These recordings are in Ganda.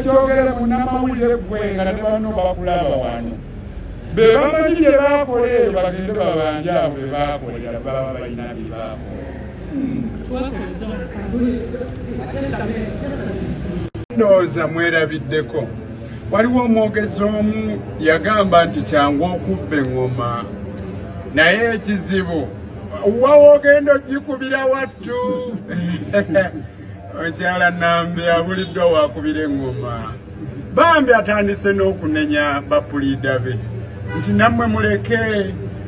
okyogere munnamawulire gwenga ne banno bakulaba wano be bamanyi bye baakola eyo bagende babanje abo be baakolera baba balina bye baakola. Ndowooza mwerabiddeko. Waliwo omwogezi omu yagamba nti kyangu okubba eŋŋoma naye ekizibu wawogenda ogikubira wattu. Okyala Nambi abuliddwa wakubira eŋŋoma. Bambi atandise n'okunenya bapuliida be nti nammwe muleke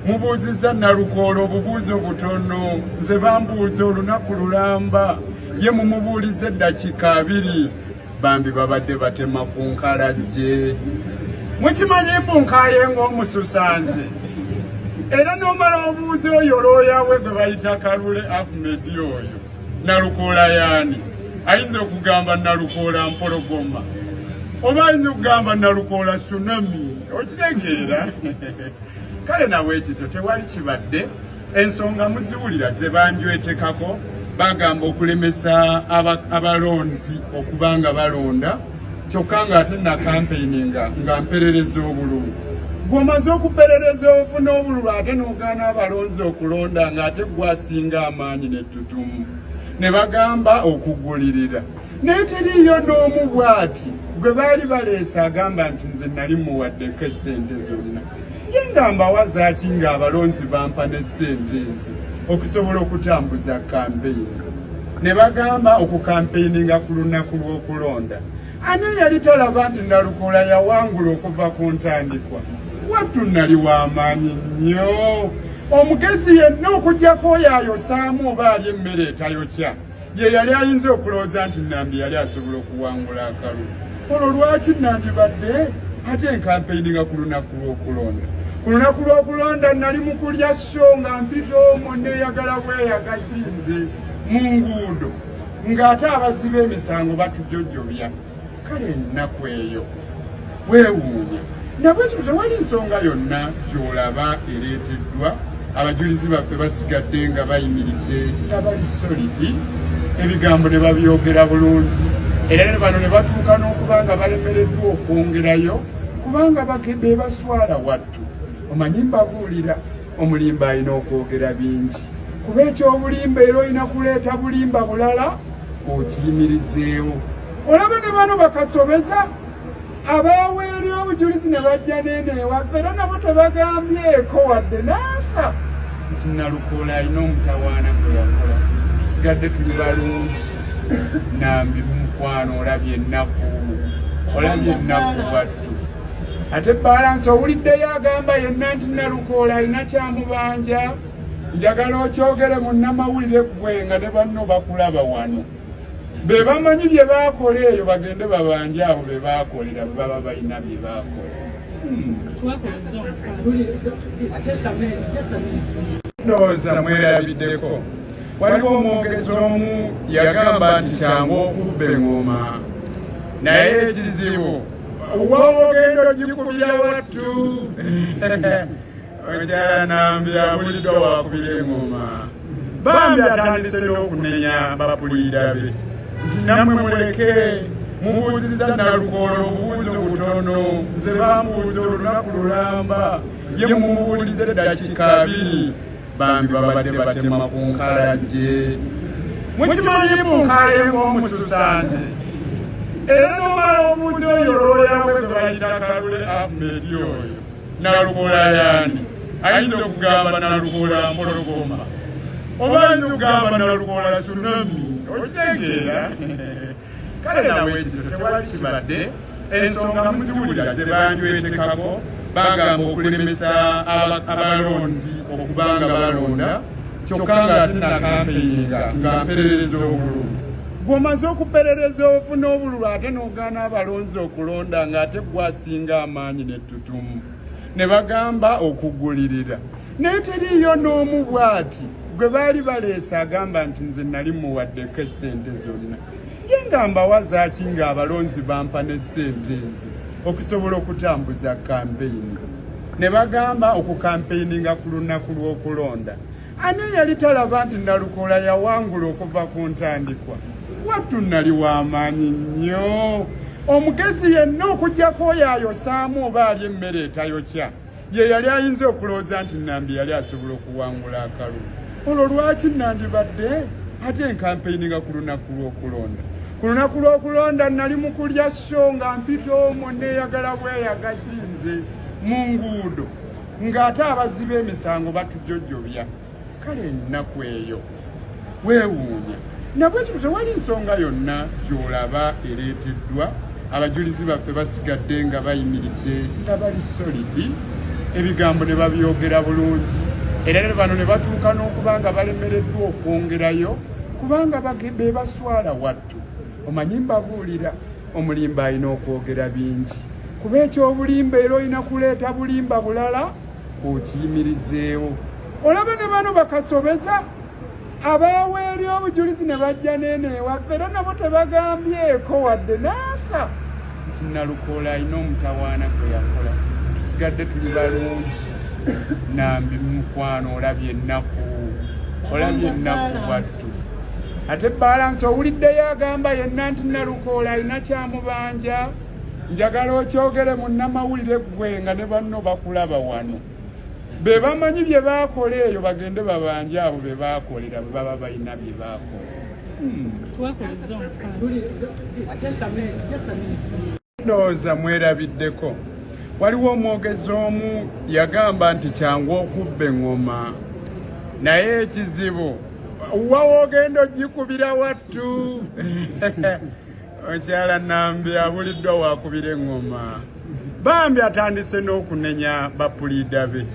mubuuzizza Nalukoola obubuuzo butono nze bambuuza olunaku lulamba ye mumubuulize eddakiika 2. Bambi babadde batema ku nkalajje. Mukimanyi mbunkaaye ng'omususanze era n'omala obuuzi oyo looyawe gwe bayita Kalule Ahmed oyo Nalukoola yaani ayinza okugamba Nalukoola mpologoma oba ayinza okugamba Nalukoola tsunami okitegeera. Kale nawe ekito tewali kibadde ensonga muziwulira ze banjwetekako bagamba okulemesa abalonzi okubanga balonda kyokka ng'ate nakampeininga nga mperereza obululu. Gwomaze okuperereza obufuna obululu ate n'ogaana abalonzi okulonda ng'ate gwasinga amaanyi n'ettutumu ne bagamba okugulirira naye teriiyo n'omu bw'ati gwe baali baleese agamba nti nze nali muwaddeko essente zonna ye ngamba wazaaki ng'abalonzi bampa n'essente ezi okusobola okutambuza kampeyini ne bagamba okukampeininga ku lunaku lw'okulonda. Ani yali talaba nti Nalukoola yawangula okuva ku ntandikwa? Wattu nali w'amaanyi nnyo. Omugezi yenna okuggyako oyo ayosaamu oba ali emmere etayokya ye yali ayinza okulowooza nti Nambi yali asobola okuwangula akalulu. Olwo lwaki nandibadde ate enkampeininga ku lunaku lw'okulonda? Ku lunaku lw'okulonda nali mu kulya so nga mpita omwo neeyagala bweyagazi nze mu nguudo ng'ate abazzi b'emisango batujojjobya. Kale ennaku eyo weewuunya nabwe tewali nsonga yonna gy'olaba ereeteddwa abajulizi baffe basigadde nga bayimiridde tabali solidi ebigambo ne babyogera bulungi era ne bano ne batuuka n'okuba nga balemereddwa okwongerayo kubanga bagende baswala wattu. Omanyi mbabuulira omulimba alina okwogera bingi kuba ekyobulimba era olina kuleeta bulimba bulala okiyimirizeewo. Olaba ne bano bakasobeza abaweeri obujulizi ne bajja n'enewaffe era nabo tebagambyeko wadde naaka nti Nalukoola alina omutawaana gwe yakola. Tusigadde tuli balungi. Nambi mukwano olabye ennaku bwattu. Ate balansi owuliddeyo agamba yenna nti Nalukoola alina kyamubanja. Njagala okyogere munnamawulire gwenga ne banno bakulaba wano be bamanyi bye baakola eyo bagende babanje abo be baakolera baba balina bye baakola. Ndowooza mwerabiddeko. Waliwo omwogezi omu yagamba nti kyangu okubba eŋŋoma naye ekizibu wawogenda ogikubira wattu. Okyala Nambi abuliddwa wakubira eŋŋoma. Bambi atandise n'okunenya bapuliida be nti nammwe muleke mubuuzizza Nalukoola obubuuzo butono nze bambuuza olunaku lulamba ye mumubuulize eddakiika 2. Bambi babadde batema ku nkalajje. Mukimanyi munkaaye ng'omususanze era n'omala obuuzi oyo looyawe gwe bayita Kalule Ahmed oyo Nalukoola yaani ayinza okugamba Nalukoola mpologoma oba ayinza okugamba Nalukoola tsunami okitegeera. Kale nawe ekito tewali kibadde ensonga muziwulira ze banjwetekako bagamba okulemesa abalonzi okubanga balonda kyokka ng'ate nakampeininga nga mperereza obululu. Gwomaze okuperereza obufuna obululu ate n'ogaana abalonzi okulonda ng'ate gwasinga amaanyi n'ettutumu ne bagamba okugulirira naye teriiyo n'omu bw'ati gwe baali baleese agamba nti nze nali muwaddeko essente zonna. Ye ngamba wazaaki ng'abalonzi bampa n'essente ezi okusobola okutambuza kampeyini ne bagamba okukampeininga ku lunaku lw'okulonda. Ani yali talaba nti Nalukoola yawangula okuva ku ntandikwa? Wattu nali w'amaanyi nnyo. omugezi yenna okujjako oyo ayosaamu oba ali emmere etayokya ye yali ayinza okulowooza nti Nambi yali asobola okuwangula akalulu. Olwo lwaki nandibadde ate enkampeyini nga ku lunaku lw'okulonda? Ku lunaku lw'okulonda nali mu kulya so nga mpita omwo neeyagala bweyagazi nze mu nguudo ng'ate abazzi b'emisango batujojjobya. Kale ennaku eyo weewuunya nabwe ekyo tewali nsonga yonna gy'olaba ereeteddwa abajulizi baffe basigadde nga bayimiridde nga bali solidi, ebigambo ne babyogera bulungi, era ne bano ne batuuka n'okuba nga balemereddwa okwongerayo kubanga be baswala wattu. Omanyi mbabuulira omulimba alina okwogera bingi, kuba ekyobulimba era olina kuleeta bulimba bulala okiyimirizeewo. Olaba ne bano bakasobeza abaaweeri obujulizi ne bajja nene ewaffe era nabo tebagambyeko wadde naaka nti Nalukoola alina omutawaana gwe yakola. Tusigadde tuli balungi. Nambi mukwano olabye ennaku wattu. Ate Balansi owuliddeyo agamba yenna nti Nalukoola alina kyamubanja. Njagala okyogere mu nnamawulire ggwe nga ne banno bakulaba wano. Be bamanyi bye baakola eyo bagende babanje abo be baakolera bwe baba balina bye baakola. Ndowooza mwerabiddeko. Waliwo omwogezi omu yagamba nti kyangu okubba eŋŋoma naye ekizibu wa ogenda ogikubira wattu. Okyala Nambi abuliddwa wakubira eŋŋoma. Bambi atandise n'okunenya bapuliida be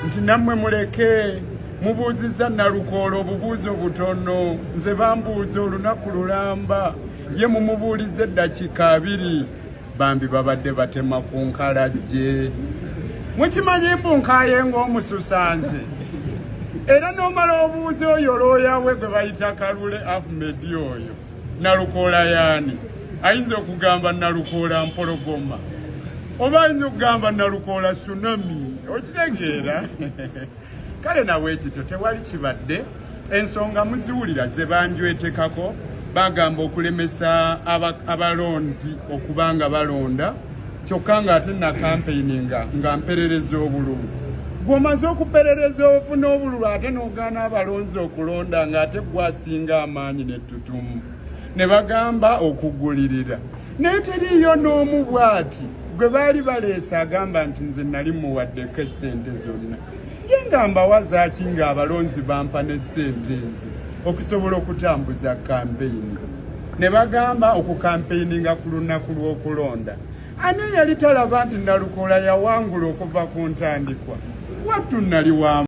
nti nammwe muleke mubuuzizza Nalukoola obubuuzo butono, nze bambuuza olunaku lulamba ye mumubuulize eddakiika 2. Bambi babadde batema ku nkalajje. Mukimanyi mbunkaaye ng'omususanze era n'omala obuuzi oyo looyawe gwe bayita Kalule Ahmed oyo Nalukoola yaani ayinza okugamba Nalukoola mpologoma oba ayinza okugamba Nalukoola tsunami. Okitegeera? Kale nawe ekito tewali kibadde, ensonga muziwulira ze banjwetekako bagamba okulemesa abalonzi okubanga balonda kyokka ng'ate na kampeyininga nga mperereza obululu. Gw'omaze okuperereza ofuna obululu ate n'ogaana abalonzi okulonda ng'ate gwasinga amaanyi n'ettutumu. Ne bagamba okugulirira. Naye teriiyo n'omu bw'ati gwe baali baleese agamba nti nze nali muwaddeko essente zonna. Ye ngamba wazaaki ng'abalonzi bampa n'essente nze okusobola okutambuza kampeyini. Ne bagamba okukampeyininga ku lunaku lw'okulonda. Ani yali talaba nti Nalukoola yawangula okuva ku ntandikwa? Wattu nali wa